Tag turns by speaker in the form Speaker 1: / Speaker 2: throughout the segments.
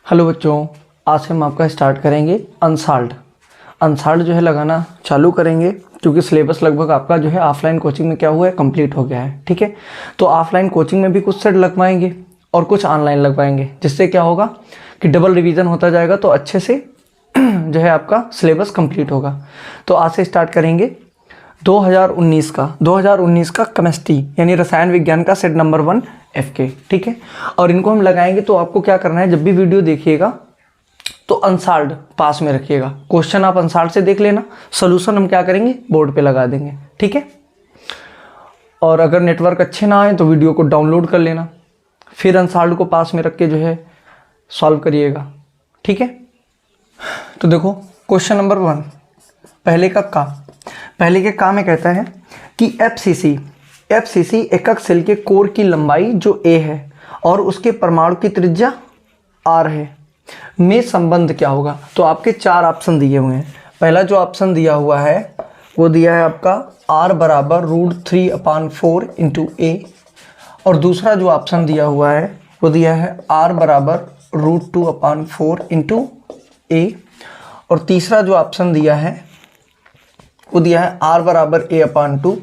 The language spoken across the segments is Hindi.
Speaker 1: हेलो बच्चों, आज से हम आपका स्टार्ट करेंगे अनसाल्ड जो है लगाना चालू करेंगे, क्योंकि सिलेबस लगभग आपका जो है ऑफलाइन कोचिंग में क्या हुआ है, कंप्लीट हो गया है। ठीक है, तो ऑफलाइन कोचिंग में भी कुछ सेट लगवाएंगे और कुछ ऑनलाइन लगवाएंगे, जिससे क्या होगा कि डबल रिवीजन होता जाएगा, तो अच्छे से जो है आपका सिलेबस कंप्लीट होगा। तो आज से स्टार्ट करेंगे 2019 का केमिस्ट्री यानी रसायन विज्ञान का सेट नंबर 1 FK। ठीक है, और इनको हम लगाएंगे। तो आपको क्या करना है, जब भी वीडियो देखिएगा तो अनसाल्ड पास में रखिएगा। क्वेश्चन आप अनसाल्ड से देख लेना, सोल्यूशन हम क्या करेंगे, बोर्ड पे लगा देंगे। ठीक है, और अगर नेटवर्क अच्छे ना आए तो वीडियो को डाउनलोड कर लेना, फिर अनसाल्ड को पास में रख के जो है सॉल्व करिएगा। ठीक है, तो देखो क्वेश्चन नंबर 1 पहले के का में कहता है कि FCC एकक सेल के कोर की लंबाई जो A है और उसके परमाणु की त्रिज्या R है में संबंध क्या होगा। तो आपके 4 ऑप्शन दिए हुए हैं। पहला जो ऑप्शन दिया हुआ है वो दिया है आपका R बराबर √3/4 × A, और दूसरा जो ऑप्शन दिया हुआ है वो दिया है R बराबर √2/4 × A, और तीसरा जो ऑप्शन दिया है वो दिया है R बराबर A/2,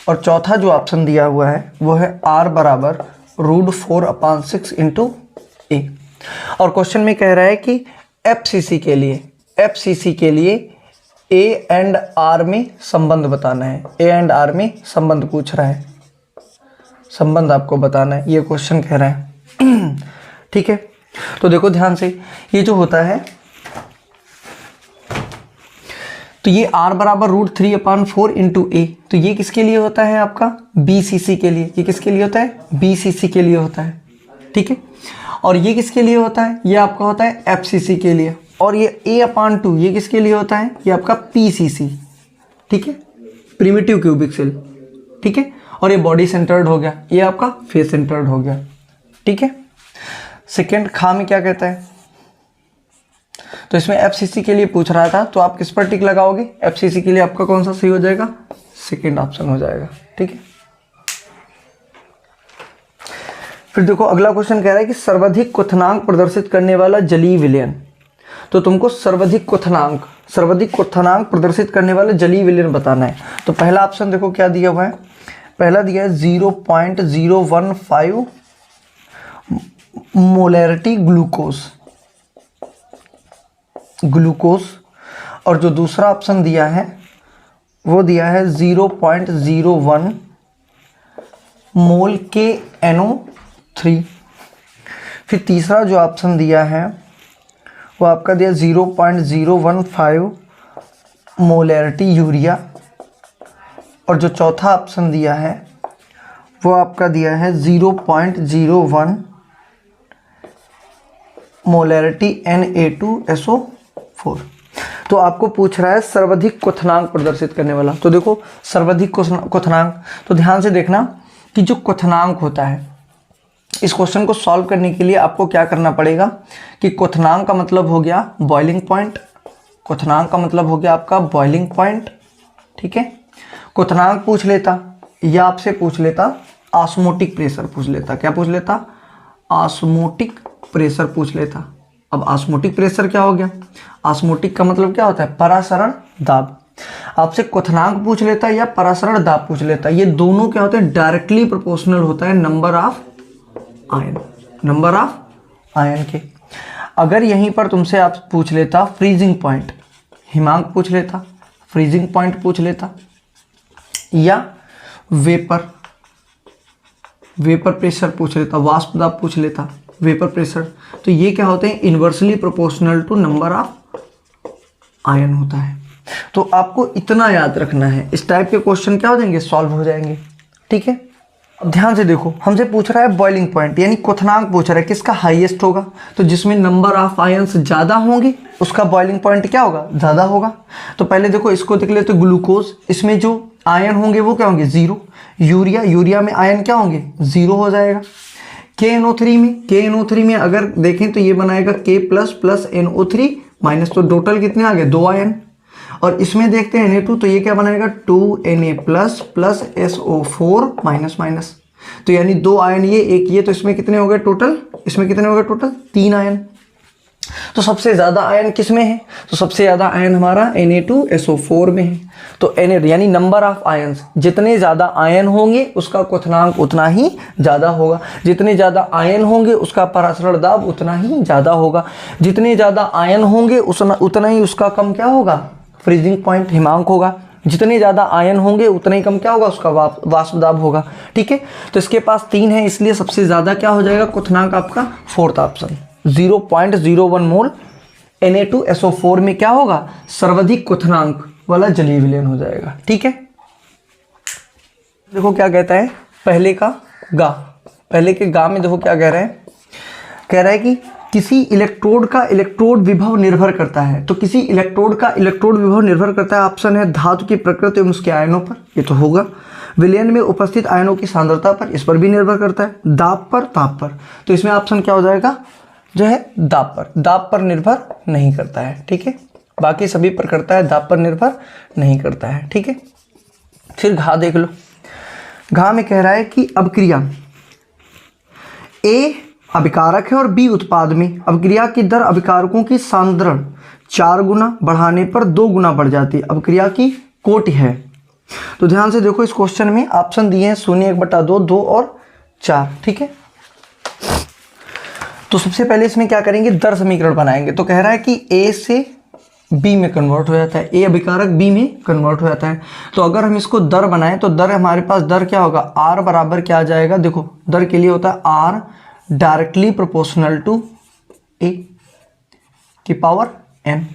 Speaker 1: और चौथा जो ऑप्शन दिया हुआ है वो है R बराबर √4/6 × A। और क्वेश्चन में कह रहा है कि FCC के लिए A एंड R में संबंध बताना है। A एंड R में संबंध पूछ रहा है, संबंध आपको बताना है, ये क्वेश्चन कह रहा है। ठीक है, तो देखो ध्यान से, ये जो होता है तो ये R बराबर √3/4 × A, तो ये किसके लिए होता है, आपका BCC के लिए। ये किसके लिए होता है, BCC के लिए होता है। ठीक है, और ये किसके लिए होता है, ये आपका होता है FCC के लिए। और ये A/2 ये किसके लिए होता है, ये आपका PCC। ठीक है, प्रिमिटिव क्यूबिक सेल। ठीक है, और ये बॉडी सेंटर्ड हो गया, ये आपका फेस सेंटर्ड हो गया। ठीक है, सेकेंड खा में क्या कहता है, तो इसमें FCC के लिए पूछ रहा था, तो आप किस पर टिक लगाओगे, FCC के लिए आपका कौन सा सही हो जाएगा, सेकेंड ऑप्शन हो जाएगा। ठीक है, फिर देखो अगला क्वेश्चन कह रहा है कि सर्वाधिक क्वथनांक प्रदर्शित करने वाला जलीय विलयन। तो तुमको सर्वाधिक क्वथनांक प्रदर्शित करने वाला जलीय विलयन बताना है। तो पहला ऑप्शन देखो क्या दिया हुआ है, पहला दिया है 0.015 मोलैरिटी ग्लूकोज, और जो दूसरा ऑप्शन दिया है वो दिया है 0.01 मोल के NO3। फिर तीसरा जो ऑप्शन दिया है वो आपका दिया 0.015 मोलैरिटी यूरिया, और जो चौथा ऑप्शन दिया है वो आपका दिया है 0.01 मोलैरिटी Na2SO4। तो आपको पूछ रहा है सर्वाधिक क्वथनांक प्रदर्शित करने वाला। तो देखो सर्वाधिक क्वथनांक, तो ध्यान से देखना कि जो क्वथनांक होता है, इस क्वेश्चन को सॉल्व करने के लिए आपको क्या करना पड़ेगा कि क्वथनांक का मतलब हो गया बॉइलिंग पॉइंट, क्वथनांक का मतलब हो गया आपका बॉइलिंग पॉइंट। ठीक है, क्वथनांक पूछ लेता या आपसे पूछ लेता ऑस्मोटिक प्रेशर पूछ लेता। क्या पूछ लेता, ऑस्मोटिक प्रेशर पूछ लेता। अब ऑस्मोटिक प्रेशर क्या हो गया, ऑस्मोटिक का मतलब क्या होता है, परासरण दाब। आपसे क्वथनांक पूछ लेता या परासरण दाब पूछ लेता, ये दोनों क्या होते हैं, डायरेक्टली प्रोपोर्शनल होता है नंबर ऑफ आयन के। अगर यहीं पर तुमसे आप पूछ लेता फ्रीजिंग पॉइंट, हिमांक पूछ लेता, फ्रीजिंग पॉइंट पूछ लेता, या वेपर प्रेशर पूछ लेता, वाष्प दाब पूछ लेता, वेपर प्रेशर, तो ये क्या होते हैं, inversely proportional to number of ion होता है। तो आपको इतना याद रखना है, इस टाइप के क्वेश्चन क्या हो जाएंगे, सॉल्व हो जाएंगे। ठीक है, अब ध्यान से देखो, हमसे पूछ रहा है बॉइलिंग पॉइंट यानी क्वथनांक पूछ रहा है, किसका हाईएस्ट होगा, तो जिसमें नंबर ऑफ आयन्स ज़्यादा होंगे उसका बॉइलिंग पॉइंट क्या होगा, ज़्यादा होगा। तो पहले देखो इसको देख लेते, ग्लूकोज, इसमें जो आयन होंगे वो क्या होंगे, 0। यूरिया में आयन क्या होंगे, 0 हो जाएगा। KNO3 में अगर देखें तो ये बनाएगा K++ NO3 माइनस, तो टोटल कितने आ गए, 2 आयन। और इसमें देखते हैं Na2, तो ये क्या बनाएगा 2Na+ SO4 माइनस माइनस, तो यानी 2 आयन ये, एक ये, तो इसमें कितने हो गए टोटल, इसमें कितने हो गए टोटल 3 आयन। तो सबसे ज़्यादा आयन किस में है? तो सबसे ज़्यादा आयन हमारा Na2SO4 में है। तो Na यानी नंबर ऑफ आयन्स, जितने ज़्यादा आयन होंगे उसका क्वथनांक उतना ही ज़्यादा होगा, जितने ज़्यादा आयन होंगे उसका परासरण दाब उतना ही ज़्यादा होगा, जितने ज़्यादा आयन होंगे उतना ही उसका कम क्या होगा? फ्रीजिंग पॉइंट हिमांक होगा। जितने ज़्यादा आयन होंगे उतना ही कम क्या होगा? उसका वाष्प दाब होगा। ठीक है, तो इसके पास 3 है, इसलिए सबसे ज़्यादा क्या हो जाएगा क्वथनांक आपका? फोर्थ ऑप्शन 0.01 मोल Na2SO4 में क्या होगा? सर्वाधिक क्वथनांक वाला जलीय विलयन हो जाएगा। ठीक है, देखो क्या कहता है पहले का गा। पहले के गा में देखो क्या कह रहा है, कह रहा है कि किसी इलेक्ट्रोड का इलेक्ट्रोड विभव निर्भर करता है। तो किसी इलेक्ट्रोड का इलेक्ट्रोड विभव निर्भर करता है, ऑप्शन है धातु की प्रकृति एवं उसके आयनों पर, ये तो होगा। विलयन में उपस्थित आयनों की सांद्रता पर, इस पर भी निर्भर करता है। दाब पर, ताप पर, तो इसमें ऑप्शन क्या हो जाएगा? जो है दाब पर। दाब पर निर्भर नहीं करता है। ठीक है, बाकी सभी पर करता है, दाब पर निर्भर नहीं करता है। ठीक है, फिर घा देख लो। घा में कह रहा है कि अभिक्रिया ए अभिकारक है और बी उत्पाद में अभिक्रिया की दर अभिकारकों की सांद्रण 4 गुना बढ़ाने पर 2 गुना बढ़ जाती है। अभिक्रिया की कोटि है। तो ध्यान से देखो, इस क्वेश्चन में ऑप्शन दिए हैं 0, 1/2, 2 और 4। ठीक है, तो सबसे पहले इसमें क्या करेंगे? दर समीकरण बनाएंगे। तो कह रहा है कि ए से बी में कन्वर्ट हो जाता है, ए अभिकारक बी में कन्वर्ट हो जाता है। तो अगर हम इसको दर बनाएं तो दर हमारे पास दर क्या होगा? आर बराबर क्या आ जाएगा? देखो दर के लिए होता है आर डायरेक्टली प्रोपोर्शनल टू ए की पावर एन।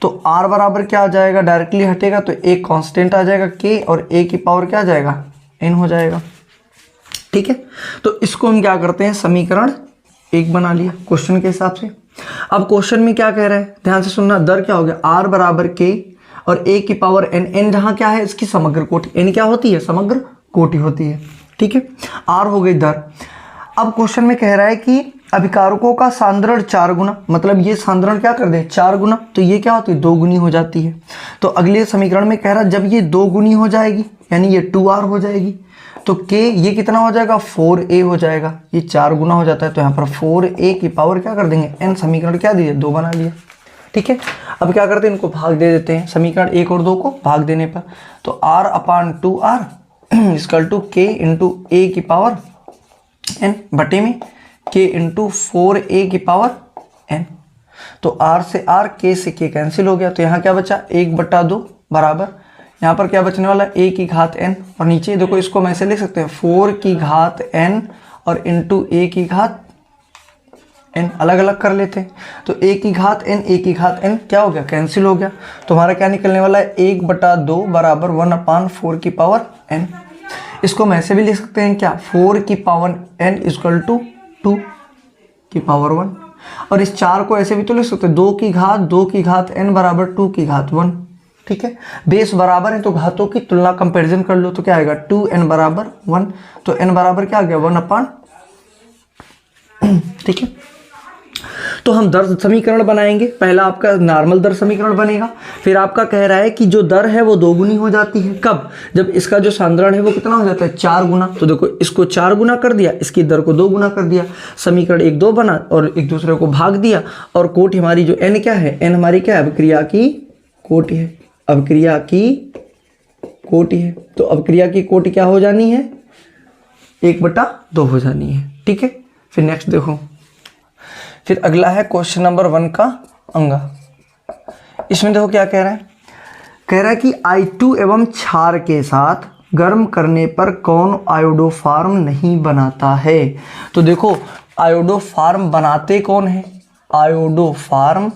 Speaker 1: तो आर बराबर क्या आ जाएगा? डायरेक्टली हटेगा तो एक कांस्टेंट आ जाएगा के, और ए की पावर क्या आ जाएगा? एन हो जाएगा। ठीक है, तो इसको हम क्या करते हैं? समीकरण 1 बना लिया क्वेश्चन के हिसाब से। अब क्वेश्चन में क्या कह रहा है, ध्यान से सुनना। दर क्या हो गया? आर बराबर के और ए की पावर एन। एन जहां क्या है? इसकी समग्र कोटि। एन क्या होती है? समग्र कोटि होती है। ठीक है, आर हो गई दर। अब क्वेश्चन में कह रहा है कि अभिकारकों का सांद्रण 4 गुना, मतलब ये सांद्रण क्या कर दे? 4 गुना, तो ये क्या होती है? 2 गुनी हो जाती है। तो अगले समीकरण में कह रहा है जब ये 2 गुनी हो जाएगी यानी ये 2R हो जाएगी, तो के ये कितना हो जाएगा? 4A हो जाएगा। ये 4 गुना हो जाता है, तो यहाँ पर 4A की पावर क्या कर देंगे? एन। समीकरण क्या दिए? 2 बना लिया। ठीक है, अब क्या करते हैं? इनको भाग दे देते हैं, समीकरण 1 और 2 को भाग देने पर। तो R/2R equal to K into A की पावर एन बटे में K इंटू 4A की पावर एन। तो R से R, K से K कैंसिल हो गया, तो यहाँ क्या बचा? 1/2 बराबर, यहाँ पर क्या बचने वाला? A की घात n, और नीचे देखो इसको हम ऐसे लिख सकते हैं 4 की घात n और इंटू A की घात n। अलग अलग कर लेते हैं, तो A की घात n, A की घात n क्या हो गया? कैंसिल हो गया। तो हमारा क्या निकलने वाला है? 1/2 बराबर 1/4 की पावर n। इसको हम ऐसे भी लिख सकते हैं क्या? 4 की पावर n इक्वल टू 2 की पावर 1, और इस 4 को ऐसे भी तो लिख सकते हैं 2 की घात n बराबर 2 की घात 1। ठीक है, बेस बराबर है तो घातों की तुलना कंपैरिजन कर लो, तो क्या आएगा? 2n बराबर 1। तो n बराबर क्या आ गया? 1/। ठीक है, तो हम दर समीकरण बनाएंगे। पहला आपका नॉर्मल दर समीकरण बनेगा, फिर आपका कह रहा है कि जो दर है वो 2 गुनी हो जाती है। कब? जब इसका जो सांद्रण है वो कितना हो जाता है? 4 गुना। तो देखो इसको 4 गुना कर दिया, इसकी दर को 2 गुना कर दिया, समीकरण 1, 2 बना और एक दूसरे को भाग दिया, और कोटि हमारी जो n क्या है? n हमारी क्या है? अभिक्रिया की कोटि है। अभिक्रिया की कोटि है, तो अभिक्रिया की कोटि क्या हो जानी है? 1/2 हो जानी है। ठीक है, फिर नेक्स्ट देखो, फिर अगला है क्वेश्चन नंबर 1 का अंगा। इसमें देखो क्या कह रहा है, कह रहा है कि I2 एवं क्षार के साथ गर्म करने पर कौन आयोडोफार्म नहीं बनाता है। तो देखो आयोडोफार्म बनाते कौन है? आयोडोफार्म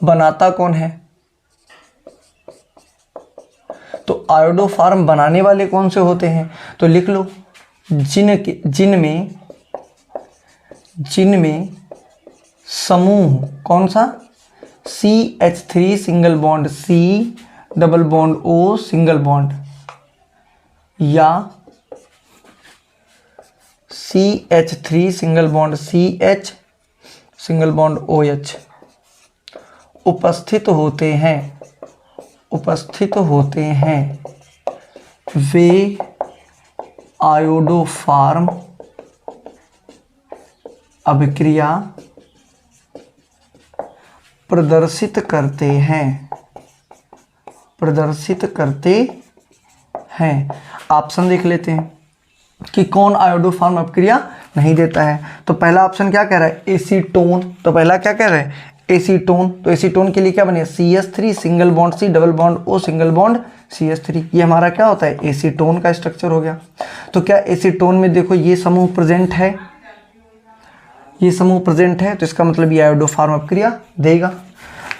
Speaker 1: बनाता कौन है? तो आयोडोफार्म बनाने वाले कौन से होते हैं? तो लिख लो जिनमें समूह कौन सा? CH3 single bond C double bond O single bond, या CH3 single bond CH single bond OH उपस्थित होते हैं, वे आयोडोफार्म अभिक्रिया प्रदर्शित करते हैं। ऑप्शन देख लेते हैं कि कौन आयोडोफॉर्म अभिक्रिया नहीं देता है। तो पहला ऑप्शन क्या कह रहा है, एसीटोन। तो पहला क्या कह रहा है, एसीटोन। तो एसीटोन के लिए क्या बनेगा, CH3 single bond C double bond O single bond CH3। ये हमारा क्या होता है, एसीटोन का स्ट्रक्चर हो गया। तो क्या एसीटोन में देखो ये समूह प्रेजेंट है, ये समूह प्रेजेंट है, तो इसका मतलब ये आयोडोफॉर्म अभिक्रिया देगा।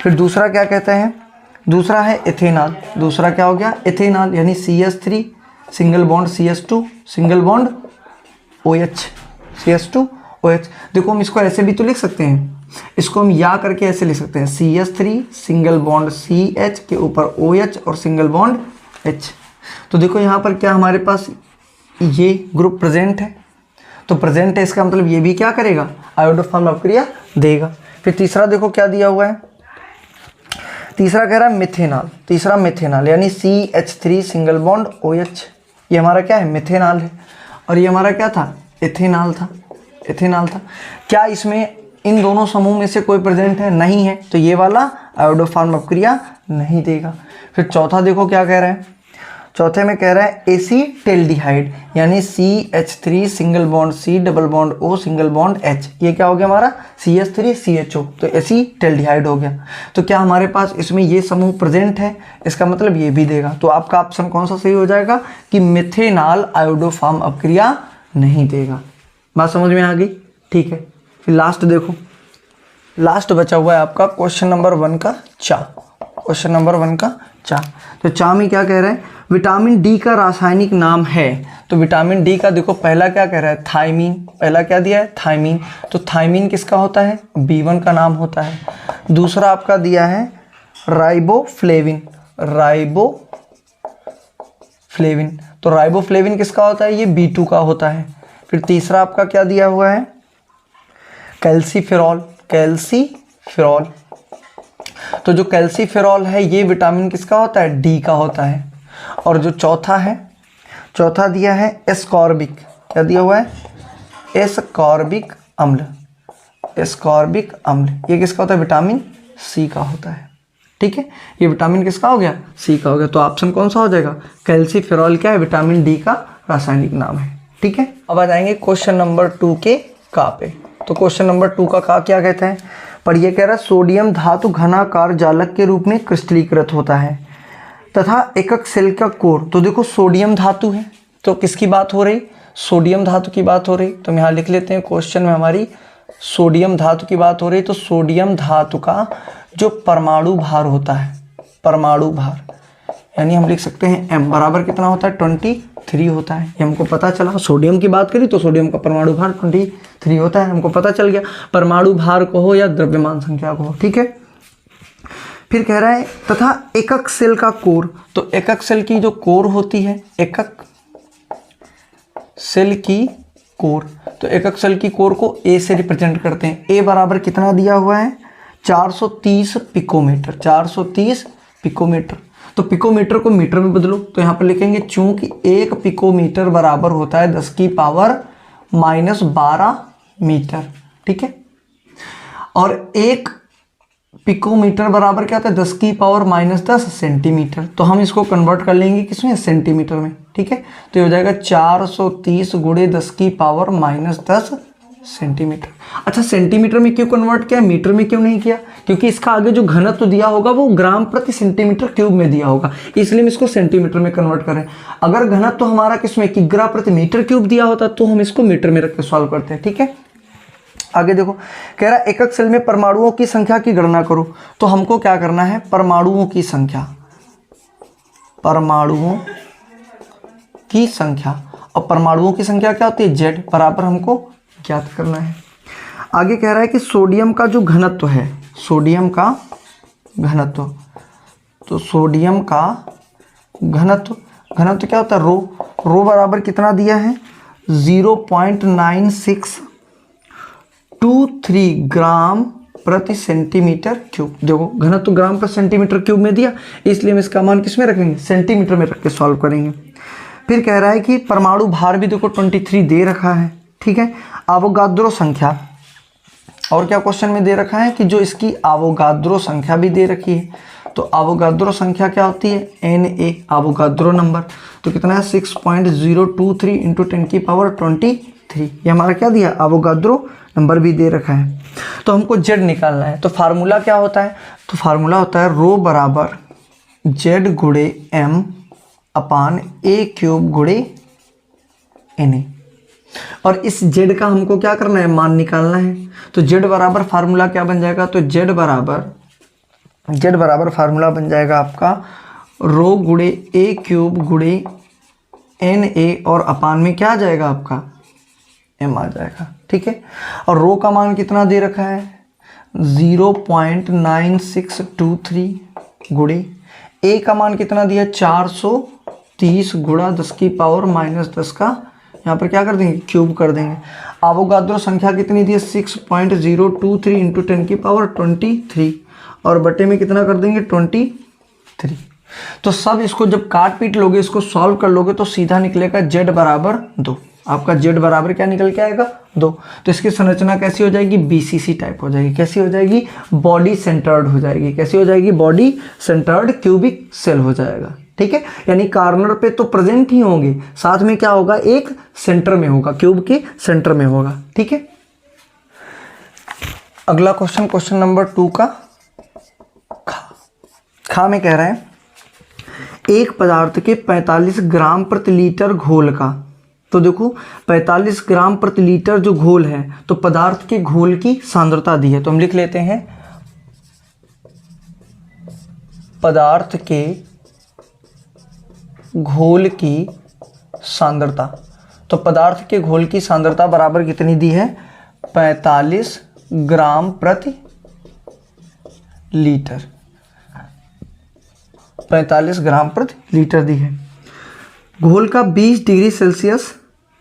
Speaker 1: फिर दूसरा क्या कहते हैं, दूसरा है एथेनॉल। दूसरा क्या हो गया, एथेनॉल, यानी CH3 single bond CH2 single bond OH CH2OH। देखो हम इसको ऐसे भी तो लिख सकते हैं, इसको हम या करके ऐसे लिख सकते हैं, CH3 सिंगल बॉन्ड CH के ऊपर OH और सिंगल बॉन्ड H। तो देखो यहाँ पर क्या हमारे पास ये ग्रुप प्रेजेंट है, तो प्रेजेंट है, इसका मतलब ये भी क्या करेगा, आयोडोफॉर्म अभिक्रिया देगा। फिर तीसरा देखो क्या दिया हुआ है, तीसरा कह रहा है मिथेनॉल। तीसरा मिथेनॉल, यानी CH3 सिंगल बॉन्ड OH। ये हमारा क्या है, मिथेनॉल है, और ये हमारा क्या था, एथेनॉल था। क्या इसमें इन दोनों समूह में से कोई प्रेजेंट है, नहीं है, तो ये वाला आयोडोफॉर्म अभिक्रिया नहीं देगा। फिर चौथा देखो क्या कह रहा है, चौथे में कह रहा है एसीटेल्डिहाइड, यानी CH3 single bond C double bond O single bond H। ये क्या हो गया हमारा, CH3 CHO, तो एसीटेल्डिहाइड हो गया। तो क्या हमारे पास इसमें ये समूह प्रेजेंट है, इसका मतलब ये भी देगा। तो आपका ऑप्शन कौन सा सही हो जाएगा कि मिथेनॉल आयोडोफॉर्म अभिक्रिया नहीं देगा। बात समझ में आ गई, ठीक है। फिर लास्ट देखो, लास्ट बचा हुआ है आपका क्वेश्चन नंबर 1 का चा। क्वेश्चन नंबर 1 का चा। तो चा में क्या कह रहा है, विटामिन डी का रासायनिक नाम है। तो विटामिन डी का देखो पहला क्या कह रहा है, थायमीन। पहला क्या दिया है, थायमीन। तो थायमीन किसका होता है, B1 का नाम होता है। दूसरा आपका दिया है राइबोफ्लेविन। राइबोफ्लेविन, तो राइबोफ्लेविन किसका होता है, ये B2 का होता है। फिर तीसरा आपका क्या दिया हुआ है, कैल्सीफेरॉल। कैल्सीफेरॉल, तो जो कैल्सीफेरॉल है ये विटामिन किसका होता है, डी का होता है। और जो चौथा है, चौथा दिया है एस्कॉर्बिक। क्या दिया हुआ है, एस्कॉर्बिक अम्ल। एस्कॉर्बिक अम्ल ये किसका होता है, विटामिन सी का होता है। ठीक है, ये विटामिन किसका हो गया, सी का हो गया। तो ऑप्शन कौन सा हो जाएगा, कैल्सीफेरॉल क्या है, विटामिन डी का रासायनिक नाम है। ठीक है, अब आ जाएंगे क्वेश्चन नंबर 2 के का पे। तो क्वेश्चन नंबर 2 का क्या कहते हैं, पर ये कह रहा है सोडियम धातु घनाकार जालक के रूप में क्रिस्टलीकृत होता है तथा एकक सेल का कोर। तो देखो सोडियम धातु है, तो किसकी बात हो रही, सोडियम धातु की बात हो रही। तो हम यहाँ लिख लेते हैं क्वेश्चन में हमारी सोडियम धातु की बात हो रही। तो सोडियम धातु का जो परमाणु भार होता है, परमाणु भार यानी हम लिख सकते हैं m बराबर कितना होता है, 23 होता है। ये हमको पता चला, सोडियम की बात करी तो सोडियम का परमाणु भार 23 होता है, हमको पता चल गया। परमाणु भार को हो या द्रव्यमान संख्या को हो, ठीक है। फिर कह रहा है तथा एकक सेल का कोर। तो एकक सेल की जो कोर होती है, एकक सेल की कोर, तो एकक सेल की कोर को ए से रिप्रेजेंट करते हैं। ए बराबर कितना दिया हुआ है, 430 पिकोमीटर। 430 पिकोमीटर, तो पिकोमीटर को मीटर में बदलो तो यहाँ पर लिखेंगे चूंकि 1 पिकोमीटर बराबर होता है 10 की पावर -12 मीटर। ठीक है, और 1 पिकोमीटर बराबर क्या होता है, 10 की पावर -10 सेंटीमीटर। तो हम इसको कन्वर्ट कर लेंगे किसमें, सेंटीमीटर में। ठीक है, तो ये हो जाएगा 430 गुणे 10 की पावर -10 सेंटीमीटर। अच्छा, सेंटीमीटर में क्यों कन्वर्ट किया, मीटर में क्यों नहीं किया, क्योंकि इसका आगे जो घनत्व दिया होगा वो ग्राम प्रति सेंटीमीटर क्यूब में दिया होगा, इसलिए हम इसको सेंटीमीटर में कन्वर्ट करें। अगर घनत्व हमारा किसमें, किग्रा प्रति मीटर क्यूब दिया होता तो हम इसको मीटर में रख के सॉल्व करते हैं। ठीक है, आगे देखो, कह रहा है एकक सेल में परमाणुओं की संख्या की गणना करो। तो हमको क्या करना है, परमाणुओं की संख्या, परमाणुओं की संख्या। और परमाणुओं की संख्या क्या होती है, Z बराबर हमको ज्ञात करना है। आगे कह रहा है कि सोडियम का जो घनत्व है, सोडियम का घनत्व, तो सोडियम का घनत्व, घनत्व क्या होता है, रो बराबर कितना दिया है, 0.9623 ग्राम प्रति सेंटीमीटर क्यूब। देखो घनत्व ग्राम प्रति सेंटीमीटर क्यूब में दिया, इसलिए हम इसका मान किस में रखेंगे, सेंटीमीटर में रख के सॉल्व करेंगे। फिर कह रहा है कि परमाणु भार भी देखो 23 दे रखा है। ठीक है, अवोगाद्रो संख्या, और क्या क्वेश्चन में दे रखा है कि जो इसकी आवोगाद्रो संख्या भी दे रखी है। तो आवोगाद्रो संख्या क्या होती है, Na आवोगाद्रो नंबर। तो कितना है 6.023 इंटू 10⁻23। ये हमारा क्या दिया, आवोगाद्रो नंबर भी दे रखा है। तो हमको Z निकालना है। तो फार्मूला क्या होता है, तो फार्मूला होता है रो बराबर Z गुणे M अपान A क्यूब गुणे Na। और इस Z का हमको क्या करना है, मान निकालना है। तो Z बराबर फार्मूला क्या बन जाएगा, तो Z बराबर फार्मूला बन जाएगा आपका रो गुणे A क्यूब गुणे Na और अपान में क्या आ जाएगा आपका M आ जाएगा। ठीक है, और रो का मान कितना दे रखा है 0.9623 गुणे A का मान कितना दिया 430 गुणा 10⁻−10 का यहाँ पर क्या कर देंगे, क्यूब कर देंगे। आवोगाद्रो संख्या कितनी दी है 6.023 इंटू 10⁻23 और बटे में कितना कर देंगे 23। तो सब इसको जब काट पीट लोगे, इसको सॉल्व कर लोगे तो सीधा निकलेगा Z बराबर 2। आपका Z बराबर क्या निकल के आएगा 2। तो इसकी संरचना कैसी हो जाएगी, BCC टाइप हो जाएगी। कैसी हो जाएगी, बॉडी सेंटर्ड हो जाएगी। कैसी हो जाएगी, बॉडी सेंटर्ड क्यूबिक सेल हो जाएगा। ठीक है, यानी कार्नर पे तो प्रेजेंट ही होंगे, साथ में क्या होगा, एक सेंटर में होगा, क्यूब के सेंटर में होगा। ठीक है, अगला क्वेश्चन, क्वेश्चन नंबर 2 का खा में कह रहे हैं एक पदार्थ के 45 ग्राम प्रति लीटर घोल का। तो देखो 45 ग्राम प्रति लीटर जो घोल है, तो पदार्थ के घोल की सांद्रता दी है। तो हम लिख लेते हैं पदार्थ के घोल की सांद्रता। तो पदार्थ के घोल की सांद्रता बराबर कितनी दी है 45 ग्राम प्रति लीटर। 45 ग्राम प्रति लीटर दी है। घोल का 20 डिग्री सेल्सियस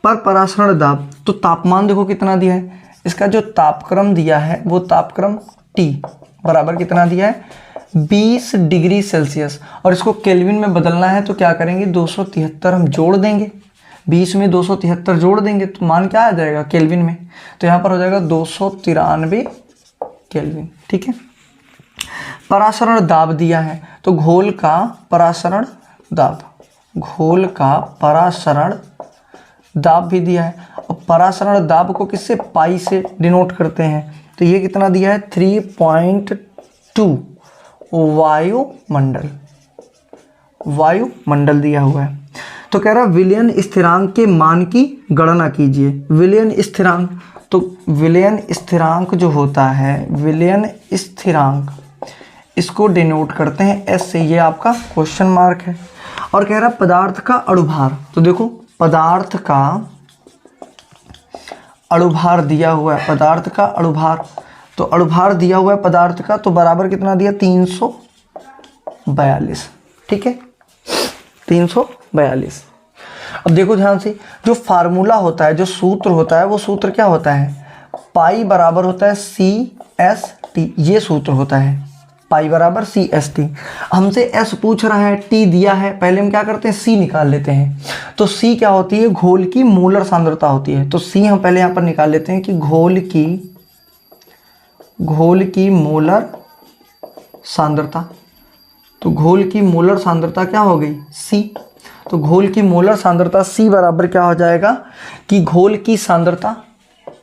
Speaker 1: पर परासरण दाब। तो तापमान देखो कितना दिया है, इसका जो तापक्रम दिया है वो तापक्रम T बराबर कितना दिया है 20 डिग्री सेल्सियस। और इसको केल्विन में बदलना है तो क्या करेंगे 273 हम जोड़ देंगे, 20 में 273 जोड़ देंगे तो मान क्या आ जाएगा केल्विन में, तो यहाँ पर हो जाएगा 293 केल्विन। ठीक है, परासरण दाब दिया है, तो घोल का परासरण दाब, घोल का परासरण दाब भी दिया है। और परासरण दाब को किससे, पाई से डिनोट करते हैं। तो ये कितना दिया है 3.2 वायुमंडल, वायुमंडल दिया हुआ है। तो कह रहा है विलयन स्थिरांक के मान की गणना कीजिए। विलयन स्थिरांक, तो विलयन स्थिरांक जो होता है, विलयन स्थिरांक इसको डिनोट करते हैं S से, ये आपका क्वेश्चन मार्क है। और कह रहा पदार्थ का अणुभार। तो देखो पदार्थ का अणुभार दिया हुआ है, पदार्थ का अणुभार। तो अणुभार दिया हुआ है पदार्थ का, तो बराबर कितना दिया 342। ठीक है, 342। अब देखो ध्यान से, जो फार्मूला होता है, जो सूत्र होता है, वो सूत्र क्या होता है, पाई बराबर होता है CST। ये सूत्र होता है पाई बराबर CST। हमसे S पूछ रहा है, T दिया है, पहले हम क्या करते हैं C निकाल लेते हैं। तो C क्या होती है, घोल की मोलर सांद्रता होती है। तो C हम पहले यहाँ पर निकाल लेते हैं कि घोल की मोलर सांद्रता। तो घोल की मोलर सांद्रता क्या हो गई C। तो घोल की मोलर सांद्रता C बराबर क्या हो जाएगा कि घोल की सांद्रता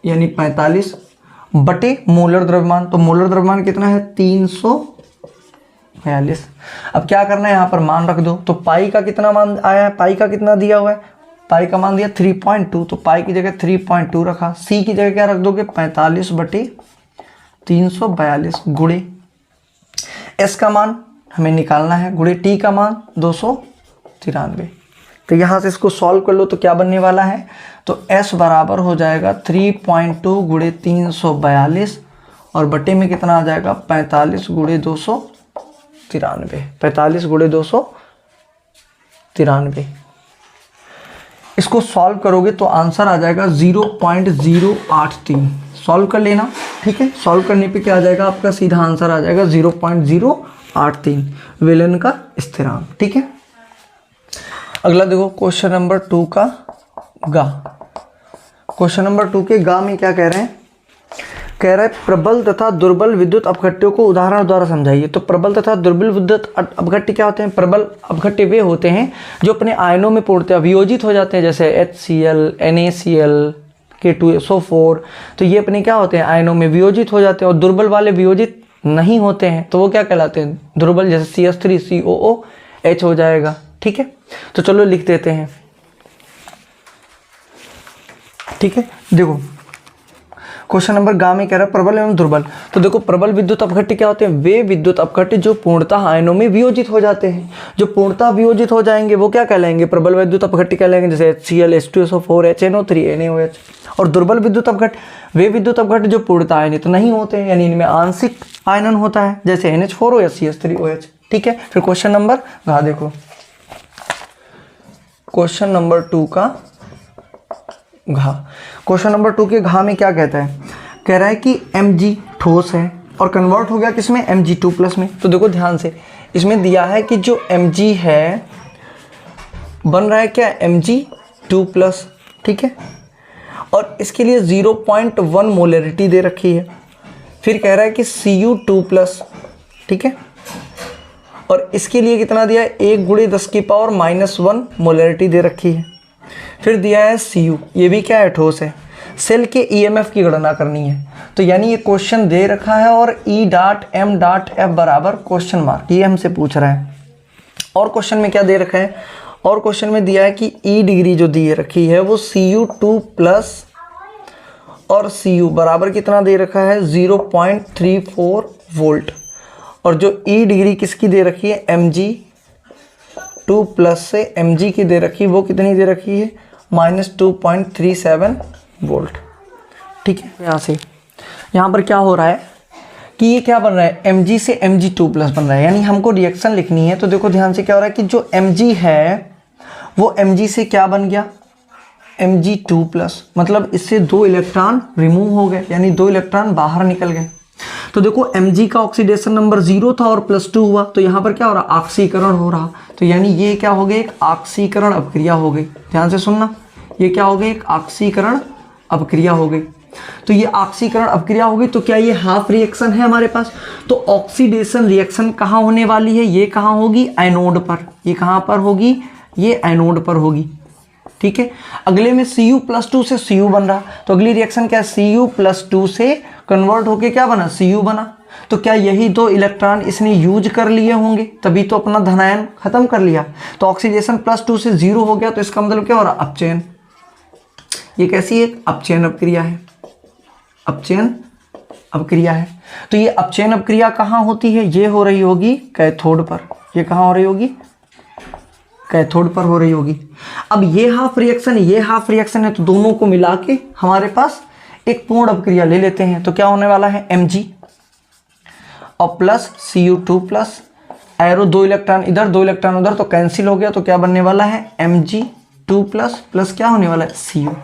Speaker 1: यानी 45 बटे मोलर द्रव्यमान। तो मोलर द्रव्यमान कितना है 342। अब क्या करना है, यहाँ पर मान रख दो। तो पाई का कितना मान आया है, पाई का कितना दिया हुआ है, पाई का मान दिया 3.2। तो पाई की जगह 3.2 रखा। C की जगह क्या रख दोगे 45 बटे 342 गुणे S का मान हमें निकालना है, गुणे T का मान 293। तो यहाँ से इसको सॉल्व कर लो तो क्या बनने वाला है, तो S बराबर हो जाएगा 3.2 गुणे 342 और बटे में कितना आ जाएगा 45 गुणे 293। 45 गुणे 293। इसको सॉल्व करोगे तो आंसर आ जाएगा 0.083। सॉल्व कर लेना, ठीक है। सॉल्व करने पे क्या आ जाएगा आपका, सीधा आंसर आ जाएगा 0.083 विलयन का स्थिरांक, ठीक है। अगला देखो क्वेश्चन नंबर 2 का गा। क्वेश्चन नंबर 2 के गा में क्या कह रहे हैं, कह रहा है प्रबल तथा दुर्बल विद्युत अपघट्यों को उदाहरण द्वारा समझाइए। तो प्रबल तथा दुर्बल विद्युत अपघट्य क्या होते हैं? प्रबल अपघट्य वे होते हैं जो अपने आयनों में पूर्णतः वियोजित हो जाते हैं, जैसे HCl, NaCl, K2SO4। तो ये अपने क्या होते हैं? आयनों में वियोजित हो जाते हैं। और दुर्बल वाले वियोजित नहीं होते हैं तो वो क्या कहलाते हैं? दुर्बल, जैसे CH3COOH हो जाएगा। ठीक है, तो चलो लिख देते हैं। ठीक है, देखो क्वेश्चन नंबर गा में कह रहा है प्रबल एवं दुर्बल। तो देखो प्रबल विद्युत अपघट्य क्या होते हैं? वे विद्युत अपघट्य जो पूर्णतः आयनों में वियोजित हो जाते हैं। जो पूर्णतः वियोजित हो जाएंगे वो क्या कहलाएंगे? प्रबल विद्युत अपघट्य कहलाएंगे, जैसे HCl, H2SO4, HNO3, NaOH। और दुर्बल विद्युत अपघट्य वे विद्युत अपघट्य जो पूर्णतः आयनित नहीं होते हैं, यानी इनमें आंशिक आयनन होता है, जैसे NH4OH, CH3OH। ठीक है, फिर क्वेश्चन नंबर गा देखो, क्वेश्चन नंबर 2 का घा। क्वेश्चन नंबर 2 के घा में क्या कहता है? कह रहा है कि Mg ठोस है और कन्वर्ट हो गया किसमें? Mg2+ में। तो देखो ध्यान से, इसमें दिया है कि जो Mg है बन रहा है क्या? Mg2+। ठीक है, और इसके लिए 0.1 मोलरिटी दे रखी है। फिर कह रहा है कि Cu2+। ठीक है, और इसके लिए कितना दिया है? 1 × 10⁻⁻1 मोलरिटी दे रखी है। फिर दिया है Cu, ये भी क्या है? ठोस है। सेल के EMF की गणना करनी है। तो यानी ये क्वेश्चन दे रखा है और E.M.F बराबर क्वेश्चन मार्क, ये हमसे पूछ रहा है। और क्वेश्चन में क्या दे रखा है? और क्वेश्चन में दिया है कि E डिग्री जो दी रखी है वो Cu2+ और Cu बराबर कितना दे रखा है? 0.34 वोल्ट। और जो E डिग्री किसकी दे रखी है? Mg2+ से Mg की दे रखी, वो कितनी दे रखी है? -2.37 वोल्ट। ठीक है, यहाँ पर क्या हो रहा है कि ये क्या बन रहा है? Mg से Mg2+ बन रहा है, यानी हमको रिएक्शन लिखनी है। तो देखो ध्यान से, क्या हो रहा है कि जो Mg है वो Mg से क्या बन गया? Mg2+। मतलब इससे 2 इलेक्ट्रॉन रिमूव हो गए, यानी 2 इलेक्ट्रॉन बाहर निकल गए। तो देखो Mg का ऑक्सीडेशन नंबर 0 था और +2 हुआ, तो यहाँ पर क्या हो रहा? ऑक्सीकरण हो रहा। तो यानी ये क्या हो गई? एक ऑक्सीकरण अपक्रिया हो गई। ध्यान से सुनना, ये क्या हो गई? एक ऑक्सीकरण अपक्रिया हो गई। तो ये ऑक्सीकरण अपक्रिया हो गई, तो क्या ये हाफ रिएक्शन है हमारे पास? तो ऑक्सीडेशन रिएक्शन कहाँ होने वाली है? ये कहाँ होगी? एनोड पर। ये कहाँ पर होगी? ये एनोड पर होगी। ठीक है, अगले में Cu+2 से Cu बन रहा, तो अगली रिएक्शन क्या है? Cu+2 से कन्वर्ट होके क्या बना? Cu बना। तो क्या यही 2 इलेक्ट्रॉन इसने यूज कर लिए होंगे, तभी तो अपना धनायन खत्म कर लिया। तो ऑक्सीडेशन +2 से 0 हो गया, तो इसका मतलब क्या हो रहा? अपचयन। ये कैसी एक अपचयन अपक्रिया है? अपचयन अपक्रिया है। तो ये अपचयन अपक्रिया कहाँ होती है? ये हो रही होगी कैथोड पर। ये कहाँ हो रही होगी? कैथोड पर हो रही होगी। अब ये हाफ रिएक्शन, ये हाफ रिएक्शन है, तो दोनों को मिला के हमारे पास एक पूर्ण अपक्रिया ले लेते हैं। तो क्या होने वाला है? Mg और प्लस Cu2+, एरो 2 इलेक्ट्रॉन इधर 2 इलेक्ट्रॉन उधर, तो कैंसिल हो गया। तो क्या बनने वाला है? Mg2+ प्लस क्या होने वाला है? Cu।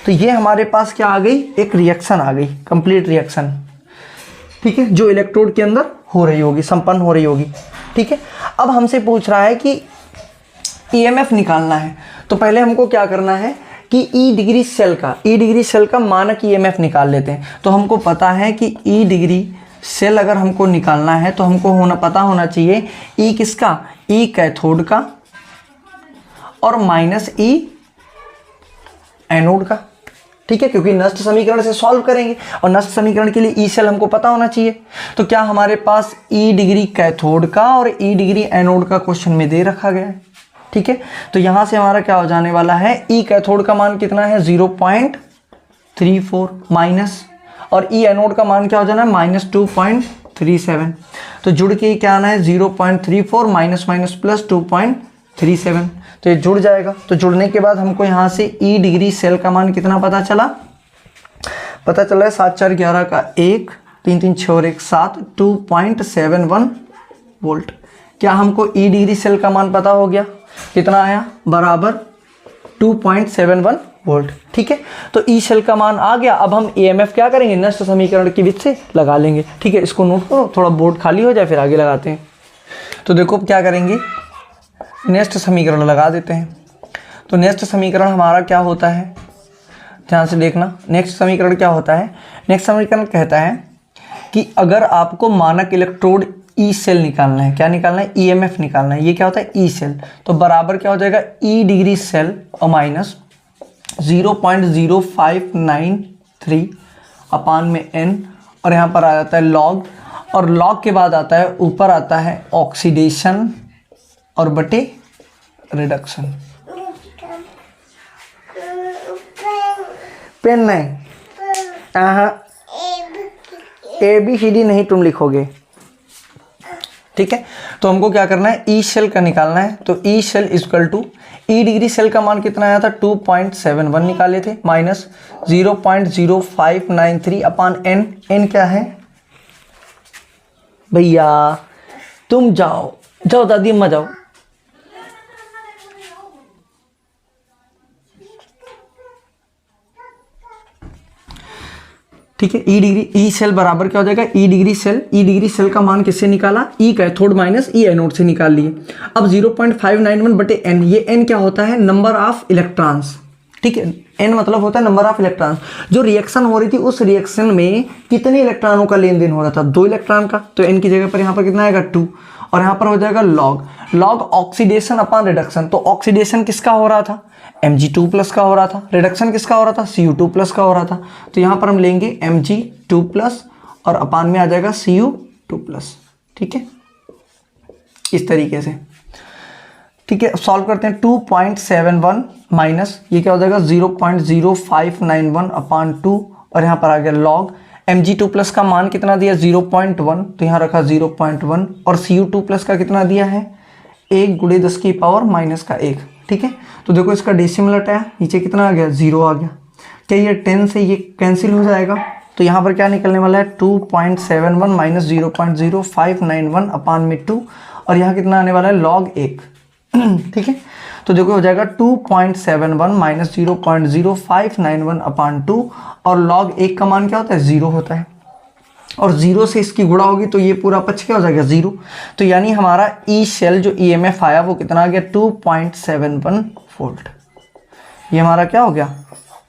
Speaker 1: तो ये हमारे पास क्या आ गई? एक रिएक्शन आ गई, कंप्लीट रिएक्शन। ठीक है, जो इलेक्ट्रोड के अंदर हो रही होगी, संपन्न हो रही होगी। ठीक है, अब हमसे पूछ रहा है कि EMF निकालना है। तो पहले हमको क्या करना है कि E डिग्री सेल का मानक EMF निकाल लेते हैं। तो हमको पता है कि E डिग्री सेल अगर हमको निकालना है तो हमको पता होना चाहिए E किसका? E कैथोड का और -E एनोड का। ठीक है, क्योंकि नष्ट समीकरण से सॉल्व करेंगे और नष्ट समीकरण के लिए E सेल हमको पता होना चाहिए। तो क्या हमारे पास E डिग्री कैथोड का और E डिग्री एनोड का क्वेश्चन में दे रखा गया है। ठीक है, तो यहां से हमारा क्या हो जाने वाला है? E कैथोड का मान कितना है? 0.34 माइनस, और E एनोड का मान क्या हो जाना है? -2.37। तो जुड़ के क्या आना है? 0.34 माइनस प्लस 2.37। तो ये जुड़ जाएगा। तो जुड़ने के बाद हमको यहाँ से E डिग्री सेल का मान कितना पता चला? पता चला है 7 4 11 का 1, 3 3 6 और 1 7, 2.71 वोल्ट। क्या हमको E डिग्री सेल का मान पता हो गया? कितना आया? बराबर 2.71 वोल्ट। ठीक है, तो E सेल का मान आ गया। अब हम EMF क्या करेंगे? नष्ट समीकरण की विधि से लगा लेंगे। ठीक है, इसको नोट करो, थोड़ा बोर्ड खाली हो जाए फिर आगे लगाते हैं। तो देखो क्या करेंगे? नेक्स्ट समीकरण लगा देते हैं। तो नेक्स्ट समीकरण हमारा क्या होता है? ध्यान से देखना। नेक्स्ट समीकरण क्या होता है? नेक्स्ट समीकरण कहता है कि अगर आपको मानक इलेक्ट्रोड ई सेल निकालना है, क्या निकालना है? ईएमएफ निकालना है। ये क्या होता है? E cell. तो बराबर क्या हो जाएगा? ई डिग्री सेल और माइनस 0.0593 अपान में एन, और यहाँ पर आ जाता है लॉग, और लॉग के बाद आता है ऊपर आता है ऑक्सीडेशन और बटे रिडक्शन। पेन नहीं, ABCD नहीं तुम लिखोगे, ठीक है। तो हमको क्या करना है? ई शेल का निकालना है। तो E cell equal to E degree cell का मान कितना आया था? 2.71 निकाले थे, माइनस 0.0593 अपान एन। एन क्या है भैया? तुम जाओ दादी अम्मा जाओ। ठीक है, ई सेल बराबर क्या हो जाएगा? ई डिग्री सेल का मान किससे निकाला? ई कैथोड माइनस ई एनोड से निकाल लिए। अब 0.591 बटे एन, ये एन क्या होता है? नंबर ऑफ इलेक्ट्रॉन्स, ठीक है। एन मतलब होता है नंबर ऑफ इलेक्ट्रॉन्स। जो रिएक्शन हो रही थी उस रिएक्शन में कितने इलेक्ट्रॉनों का लेन देन हो रहा था? 2 इलेक्ट्रॉन का। तो एन की जगह पर यहाँ पर कितना आएगा? 2, और यहाँ पर हो जाएगा लॉग ऑक्सीडेशन अपॉन रिडक्शन। तो ऑक्सीडेशन किसका हो रहा था? Mg2+ का हो रहा था। रिडक्शन किसका हो रहा था? Cu2+ का हो रहा था। तो यहाँ पर हम लेंगे Mg2+ और अपान में आ जाएगा Cu2+, ठीक है, इस तरीके से। ठीक है, सॉल्व करते हैं। 2.71 माइनस ये क्या हो जाएगा? 0.0591 अपान 2, और यहाँ पर आ गया लॉग। Mg2+ का मान कितना दिया? 0.1, तो यहाँ रखा 0.1, और Cu2+ का कितना दिया है? 1 × 10 की पावर -1, ठीक है। तो देखो इसका डेसिमल हटाया, नीचे कितना आ गया? 0 आ गया। क्या ये 10 से ये कैंसिल हो जाएगा? तो यहाँ पर क्या निकलने वाला है? 2.71 माइनस 0.0591 अपान में 2, और यहाँ कितना आने वाला है? log 1, ठीक है। तो देखो हो जाएगा 2.71 माइनस 0.0591 अपान 2, और log 1 का मान क्या होता है? 0 होता है, और 0 से इसकी गुणा होगी तो ये पूरा पक्ष क्या हो जाएगा? 0। तो यानी हमारा ई शेल जो ईएमएफ आया वो कितना आ गया? 2.71 वोल्ट। ये हमारा क्या हो गया?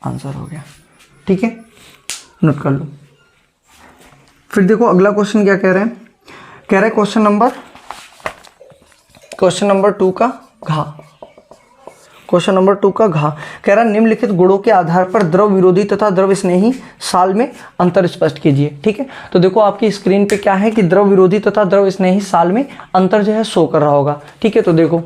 Speaker 1: आंसर हो गया, ठीक है, नोट कर लो। फिर देखो अगला क्वेश्चन क्या कह रहे हैं? कह रहे हैं क्वेश्चन नंबर 2 का घा। क्वेश्चन नंबर 2 का घा कह रहा है निम्नलिखित गुणों के आधार पर द्रव विरोधी तथा द्रव स्नेही साल में अंतर स्पष्ट कीजिए। ठीक है, तो देखो आपकी स्क्रीन पे क्या है कि द्रव विरोधी तथा द्रव स्नेही साल में अंतर जो है शो कर रहा होगा। ठीक है, तो देखो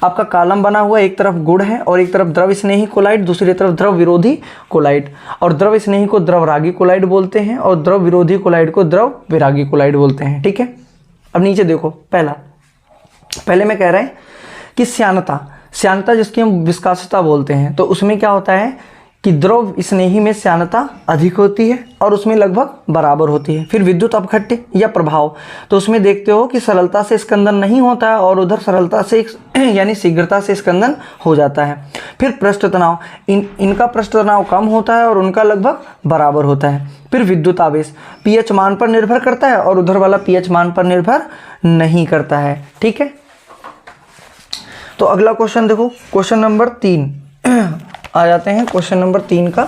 Speaker 1: आपका कॉलम बना हुआ, एक तरफ गुण है और एक तरफ द्रव स्नेही कोलाइड, दूसरी तरफ द्रव विरोधी कोलाइड। और द्रव स्नेही को द्रव रागी कोलाइड बोलते हैं और द्रव विरोधी कोलाइड को द्रव विरागी कोलाइड बोलते हैं। ठीक है, अब नीचे देखो, पहले में कह रहे हैं कि श्यानता जिसकी हम विस्कासता बोलते हैं, तो उसमें क्या होता है कि द्रव स्नेही में श्यानता अधिक होती है और उसमें लगभग बराबर होती है। फिर विद्युत अपघट्य या प्रभाव, तो उसमें देखते हो कि सरलता से स्कंदन नहीं होता है और उधर सरलता से यानी शीघ्रता से स्कंदन हो जाता है। फिर पृष्ठ तनाव, इनका पृष्ठ तनाव कम होता है और उनका लगभग बराबर होता है। फिर विद्युत आवेश पीएच मान पर निर्भर करता है और उधर वाला पीएच मान पर निर्भर नहीं करता है। ठीक है, तो अगला क्वेश्चन देखो, क्वेश्चन नंबर 3 आ जाते हैं। क्वेश्चन नंबर 3 का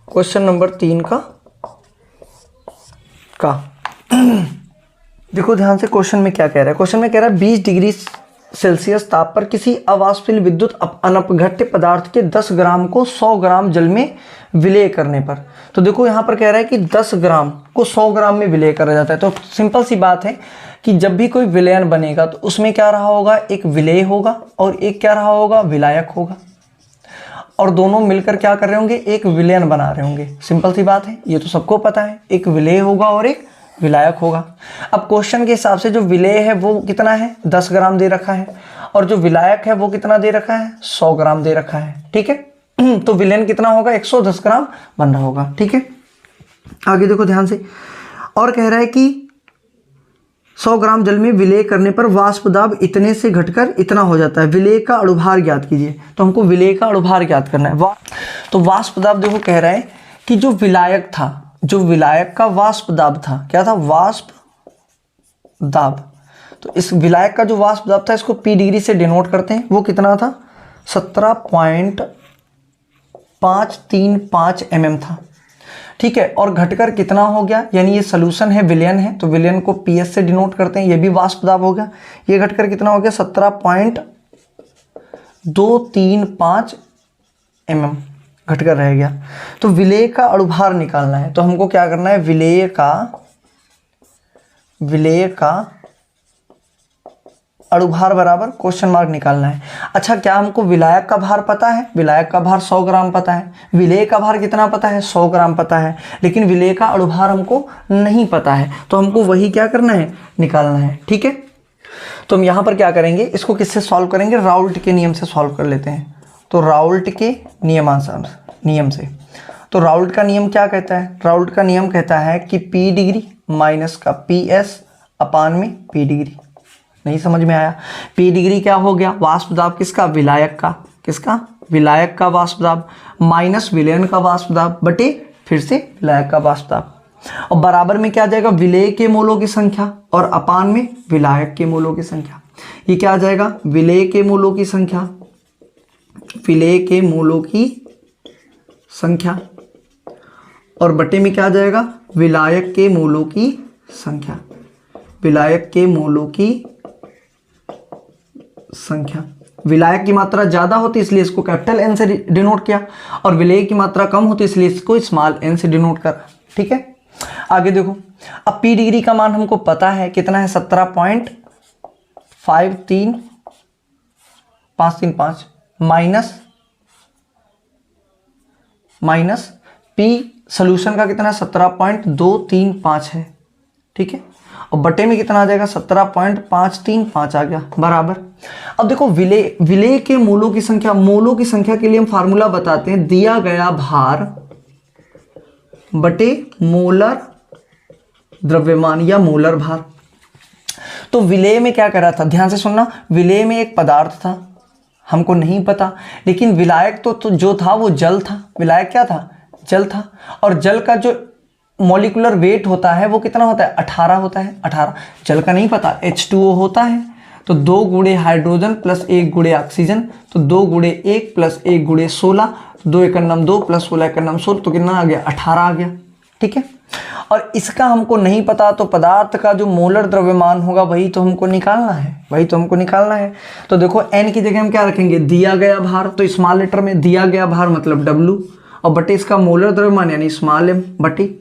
Speaker 1: क्वेश्चन नंबर 3 का देखो ध्यान से, क्वेश्चन में क्या कह रहा है। क्वेश्चन में कह रहा है 20 डिग्री सेल्सियस ताप पर किसी अवाष्पशील विद्युत अनपघट्य पदार्थ के 10 ग्राम को 100 ग्राम जल में विलय करने पर, तो देखो यहाँ पर कह रहा है कि 10 ग्राम को 100 ग्राम में विलय करा जाता है। तो सिंपल सी बात है कि जब भी कोई विलयन बनेगा तो उसमें क्या रहा होगा, एक विलेय होगा और एक क्या रहा होगा, विलायक होगा, और दोनों मिलकर क्या कर रहे होंगे, एक विलयन बना रहे होंगे। सिंपल सी बात है, ये तो सबको पता है, एक विलेय होगा और एक विलायक होगा। अब क्वेश्चन के हिसाब से जो विलेय है वो कितना है, 10 ग्राम दे रखा है, और जो विलायक है वो कितना दे रखा है, 100 ग्राम दे रखा है। ठीक है, तो विलयन कितना होगा, 110 ग्राम बन रहा होगा। ठीक है, आगे देखो ध्यान से, और कह रहा है कि 100 ग्राम जल में विलेय करने पर वाष्प दाब इतने से घटकर इतना हो जाता है। विलेय का अणुभार ज्ञात कीजिए, तो हमको विलेय का अणुभार ज्ञात करना है। तो वाष्प दाब देखो कह रहा है कि जो विलायक था, जो विलायक का वाष्प दाब था, क्या था, वाष्प दाब। तो इस विलायक का जो वाष्प दाब था इसको P डिग्री से डिनोट करते हैं, वो कितना था, 17.8 535 mm था, ठीक है। और घटकर कितना हो गया, यानी ये सोल्यूशन है, विलयन है, तो विलयन को PS से डिनोट करते हैं, ये भी वाष्प दाब हो गया। ये घटकर कितना हो गया, 17.235 mm घटकर रह गया। तो विलेय का अणुभार निकालना है, तो हमको क्या करना है, विलेय का अणुभार बराबर क्वेश्चन मार्क निकालना है। अच्छा, क्या हमको विलायक का भार पता है? विलायक का भार 100 ग्राम पता है। विलेय का भार कितना पता है? 100 ग्राम पता है। लेकिन विलेय का अणुभार हमको नहीं पता है, तो हमको वही क्या करना है, निकालना है, ठीक है। तो हम यहाँ पर क्या करेंगे, इसको किससे सॉल्व करेंगे, राउल्ट के नियम से सॉल्व कर लेते हैं। तो राउल्ट के नियम से, तो राउल्ट का नियम क्या कहता है, राउल्ट का नियम कहता है कि P डिग्री माइनस का PS अपान में P डिग्री। नहीं समझ में आया? P डिग्री क्या हो गया, वाष्प दाब किसका, विलायक का, किसका, विलायक का वाष्प दाब, माइनस विलयन का वाष्प दाब बटे फिर से विलायक का वाष्प दाब, और बराबर में क्या आ जाएगा, विलेय के मोलों की संख्या और अपान में विलायक के मोलों की संख्या। ये क्या आ जाएगा, विलेय के मोलों की संख्या, विलेय के मोलों की संख्या, और बटे में क्या आ जाएगा, विलायक के मोलों की संख्या, विलायक के मोलों की संख्या। विलायक की मात्रा ज्यादा होती है इसलिए इसको कैपिटल N से डिनोट किया, और विलेय की मात्रा कम होती है इसलिए इसको स्मॉल n से डिनोट कर, ठीक है। आगे देखो, अब P डिग्री का मान हमको पता है कितना है, 17.535 माइनस P सोल्यूशन का कितना है, 17.235 है, ठीक है। और बटे में कितना आ जाएगा, 17.535 आ गया, बराबर। अब देखो, विलेय के मोलों की संख्या, मोलों की संख्या के लिए हम फार्मूला बताते हैं, दिया गया भार बटे मोलर द्रव्यमान या मोलर भार। तो विलेय में क्या कर रहा था, ध्यान से सुनना, विलेय में एक पदार्थ था, हमको नहीं पता, लेकिन विलायक तो जो था वो जल था। विलायक क्या था, जल था, और जल का जो मॉलिक्यूलर वेट होता है वो कितना होता है, 18 होता है, 18। जल का नहीं पता, H2O होता है, तो 2 गुणे हाइड्रोजन प्लस 1 गुणे ऑक्सीजन, तो 2 गुणे 1 प्लस 1 गुणे 16, 2 एकम 2 प्लस 16 एकम 16, तो कितना आ गया, 18 आ गया, ठीक है। और इसका हमको नहीं पता, तो पदार्थ का जो मोलर द्रव्यमान होगा वही तो हमको निकालना है, तो देखो n की जगह हम क्या रखेंगे, दिया गया भार, तो स्मॉल लेटर में दिया गया भार मतलब W, और बटे इसका मोलर द्रव्यमान यानी स्मॉल m, बटे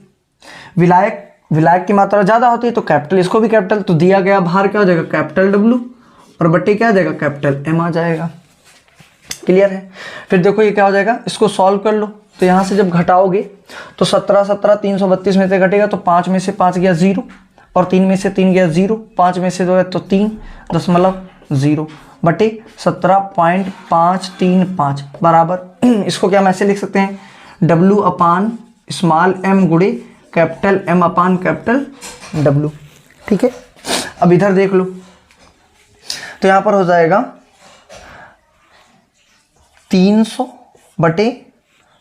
Speaker 1: विलायक की मात्रा ज्यादा होती है तो कैपिटल, इसको भी कैपिटल, तो दिया गया भार क्या हो जाएगा, कैपिटल W, और बटे क्या आ जाएगा, कैपिटल M आ जाएगा। क्लियर है? फिर देखो ये क्या हो जाएगा, इसको सॉल्व कर लो, तो यहाँ से जब घटाओगे तो 332 में से घटेगा, तो 5 में से 5 गया 0, और 3 में से 3 गया 0, 5 में से 2 है तो 3.0 बटे 17.535 बराबर। इसको क्या हम ऐसे लिख सकते हैं, W अपान स्मॉल m गुणे कैपिटल M अपान कैपिटल W, ठीक है। अब इधर देख लो, तो यहाँ पर हो जाएगा 300 बटे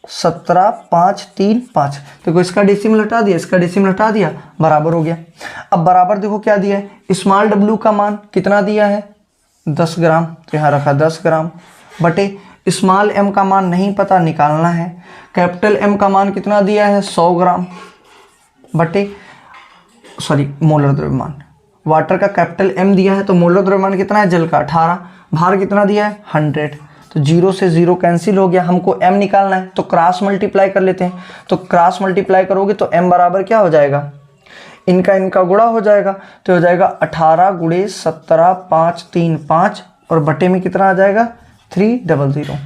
Speaker 1: 17.535। देखो इसका डेसिमल हटा दिया, इसका डेसिमल हटा दिया, बराबर हो गया। अब बराबर देखो क्या दिया है, स्मॉल W का मान कितना दिया है, 10 ग्राम, तो यहाँ रखा 10 ग्राम, बटे स्मॉल m का मान नहीं पता, निकालना है। कैपिटल M का मान कितना दिया है, 100 ग्राम, बटे मोलर द्रव्यमान, वाटर का कैपिटल M दिया है, तो मोलर द्रव्यमान कितना है, जल का 18, भार कितना दिया है, 100, तो 0 से 0 कैंसिल हो गया, हमको M निकालना है, तो क्रॉस मल्टीप्लाई कर लेते हैं। तो क्रॉस मल्टीप्लाई करोगे तो M बराबर क्या हो जाएगा, इनका गुणा हो जाएगा, तो हो जाएगा 18 गुणे 17.535, और बटे में कितना आ जाएगा, 300,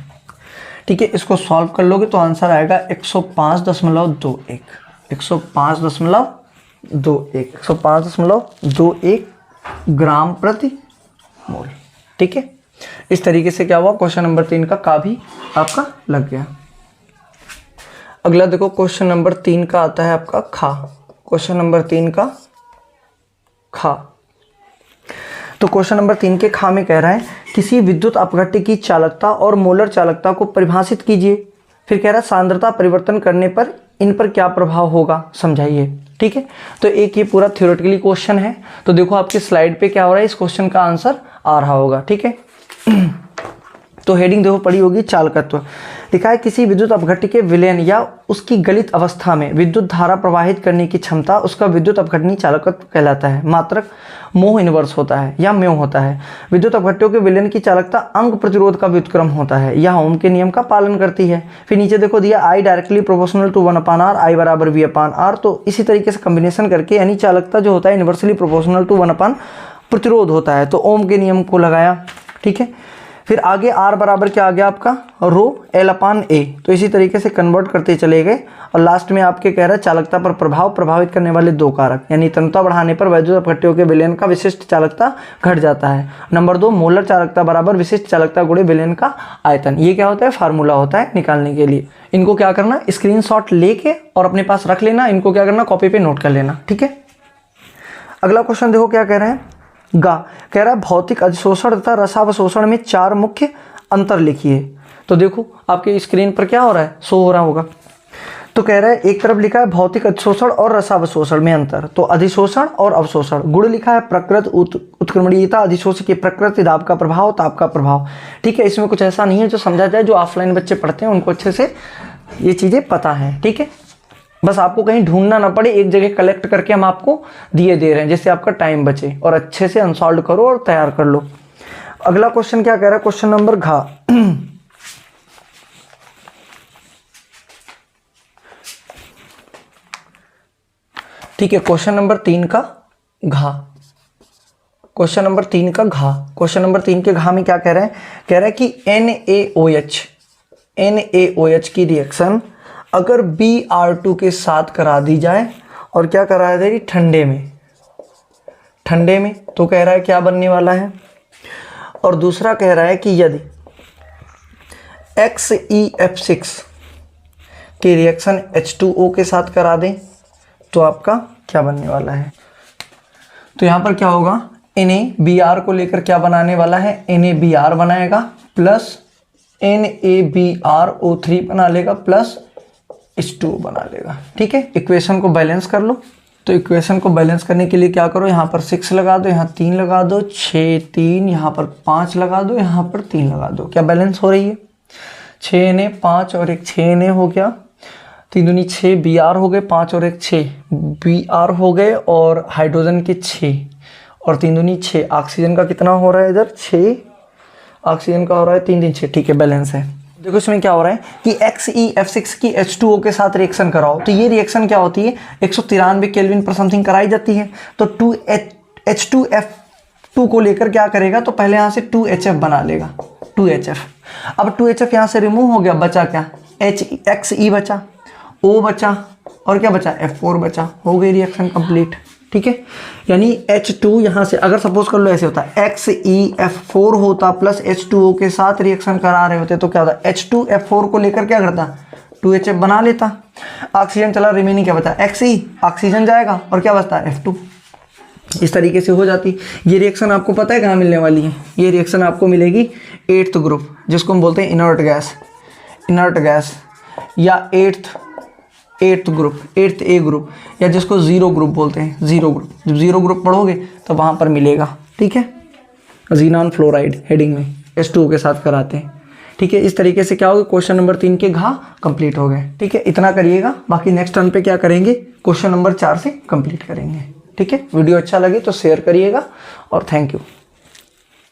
Speaker 1: ठीक है। इसको सॉल्व कर लोगे तो आंसर आएगा 105.21 ग्राम प्रति मोल, ठीक है। इस तरीके से क्या हुआ, क्वेश्चन नंबर 3 का भी आपका लग गया। अगला देखो, क्वेश्चन नंबर 3 का आता है आपका खा। क्वेश्चन नंबर 3 का खा, तो क्वेश्चन नंबर 3 के खा में कह रहा है, किसी विद्युत अपघट्य की चालकता और मोलर चालकता को परिभाषित कीजिए। फिर कह रहा है सांद्रता परिवर्तन करने पर इन पर क्या प्रभाव होगा, समझाइए, ठीक है। तो एक ये पूरा थ्योरेटिकली क्वेश्चन है, तो देखो आपकी स्लाइड पे क्या हो रहा है, इस क्वेश्चन का आंसर आ रहा होगा, ठीक है। तो हेडिंग देखो पड़ी होगी चालकत्व, लिखा है किसी विद्युत अपघट्य के विलयन या उसकी गलित अवस्था में विद्युत धारा प्रवाहित करने की क्षमता उसका विद्युत अपघटनी चालकत्व कहलाता है। मात्रक मोह इनवर्स होता है या म्यों होता है। विद्युत अपघट्यों के विलयन की चालकता अंग प्रतिरोध का व्युत्क्रम होता है। यह ओम के नियम का पालन करती है। फिर नीचे देखो दिया I directly proportional to 1/r, I बराबर v/r। तो इसी तरीके से कॉम्बिनेशन करके यानी चालकता जो होता है इनवर्सली प्रोपोर्शनल टू 1/, प्रतिरोध होता है, तो ओम के नियम को लगाया। ठीक है, फिर आगे R बराबर क्या आ गया आपका रो L/A। तो इसी तरीके से कन्वर्ट करते चले गए और लास्ट में आपके कह रहा है चालकता पर प्रभावित करने वाले दो कारक, यानी तन्यता बढ़ाने पर वैद्युत अपघट्यों के विलयन का विशिष्ट चालकता घट जाता है। नंबर 2 मोलर चालकता बराबर विशिष्ट चालकता गुणे विलयन का आयतन। ये क्या होता है, फार्मूला होता है निकालने के लिए। इनको क्या करना, स्क्रीनशॉट लेके और अपने पास रख लेना, इनको क्या करना कॉपी पे नोट कर लेना। ठीक है, अगला क्वेश्चन देखो क्या कह रहे हैं, गा कह रहा है भौतिक अधिशोषण तथा रसावशोषण में 4 मुख्य अंतर लिखिए। तो देखो आपके स्क्रीन पर क्या हो रहा है, शो हो रहा होगा। तो कह रहा है एक तरफ लिखा है भौतिक अधिशोषण और रसावशोषण में अंतर, तो अधिशोषण और अवशोषण। गुण लिखा है प्रकृत उत्क्रमणीयता, अधिशोषक की प्रकृति, दाब का प्रभाव, ताप का प्रभाव। ठीक है, इसमें कुछ ऐसा नहीं है जो समझा जाए, जो ऑफलाइन बच्चे पढ़ते हैं उनको अच्छे से ये चीज़ें पता है। ठीक है, बस आपको कहीं ढूंढना ना पड़े, एक जगह कलेक्ट करके हम आपको दिए दे रहे हैं, जिससे आपका टाइम बचे और अच्छे से अनसॉल्व करो और तैयार कर लो। अगला क्वेश्चन क्या कह रहा है, क्वेश्चन नंबर घ। ठीक है, क्वेश्चन नंबर 3 का घा, क्वेश्चन नंबर 3 का घा। क्वेश्चन नंबर 3 के घा में क्या कह रहा है, कह रहा है कि NaOH की रिएक्शन अगर Br2 के साथ करा दी जाए और क्या करा देगी ठंडे में, तो कह रहा है क्या बनने वाला है। और दूसरा कह रहा है कि यदि XeF6 की रिएक्शन H2O के साथ करा दें तो आपका क्या बनने वाला है। तो यहाँ पर क्या होगा, NaBr को लेकर क्या बनाने वाला है, NaBr बनाएगा प्लस NaBrO3 बना लेगा प्लस H2 बना लेगा। ठीक है, इक्वेशन को बैलेंस कर लो। तो इक्वेशन को बैलेंस करने के लिए क्या करो, यहाँ पर 6 लगा दो, यहाँ 3 लगा दो, 6 3, यहाँ पर 5 लगा दो, यहाँ पर 3 लगा दो। क्या बैलेंस हो रही है, 6 Na 5 और एक 6 Na हो गया, 3 दूनी 6 Br हो गए, 5 और एक 6 Br हो गए और हाइड्रोजन के 6 और 3 दूनी 6। ऑक्सीजन का कितना हो रहा है इधर 6, ऑक्सीजन का हो रहा है 3 3 6। ठीक है, बैलेंस है। देखो इसमें क्या हो रहा है कि XeF6 की H2O के साथ रिएक्शन कराओ, तो ये रिएक्शन क्या होती है 193 केल्विन पर समथिंग कराई जाती है। तो H2F2 को लेकर क्या करेगा, तो पहले यहाँ से 2HF बना लेगा, 2HF। अब 2HF यहाँ से रिमूव हो गया, बचा क्या Xe बचा, O बचा और क्या बचा F4 बचा, हो गई रिएक्शन कंप्लीट। ठीक है, यानी H2 यहाँ से अगर सपोज कर लो ऐसे होता है XeF4 होता प्लस H2O के साथ रिएक्शन करा रहे होते तो क्या होता, H2F4 को लेकर क्या करता 2HF बना लेता, ऑक्सीजन चला, रिमेनिंग क्या बता Xe, ऑक्सीजन जाएगा और क्या बचता F2। इस तरीके से हो जाती। ये रिएक्शन आपको पता है कहाँ मिलने वाली है, ये रिएक्शन आपको मिलेगी 8th ग्रुप, जिसको हम बोलते हैं इनर्ट गैस या 8th group, 8th A group, या जिसको 0 ग्रुप बोलते हैं, 0 ग्रुप। जब 0 ग्रुप पढ़ोगे तो वहाँ पर मिलेगा। ठीक है, ज़ीनान फ्लोराइड हेडिंग में H2O के साथ कराते हैं। ठीक है, इस तरीके से क्या होगा, क्वेश्चन नंबर 3 के घा कंप्लीट हो गए। ठीक है, इतना करिएगा, बाकी नेक्स्ट टर्न पे क्या करेंगे, क्वेश्चन नंबर 4 से कंप्लीट करेंगे। ठीक है, वीडियो अच्छा लगे तो शेयर करिएगा और थैंक यू।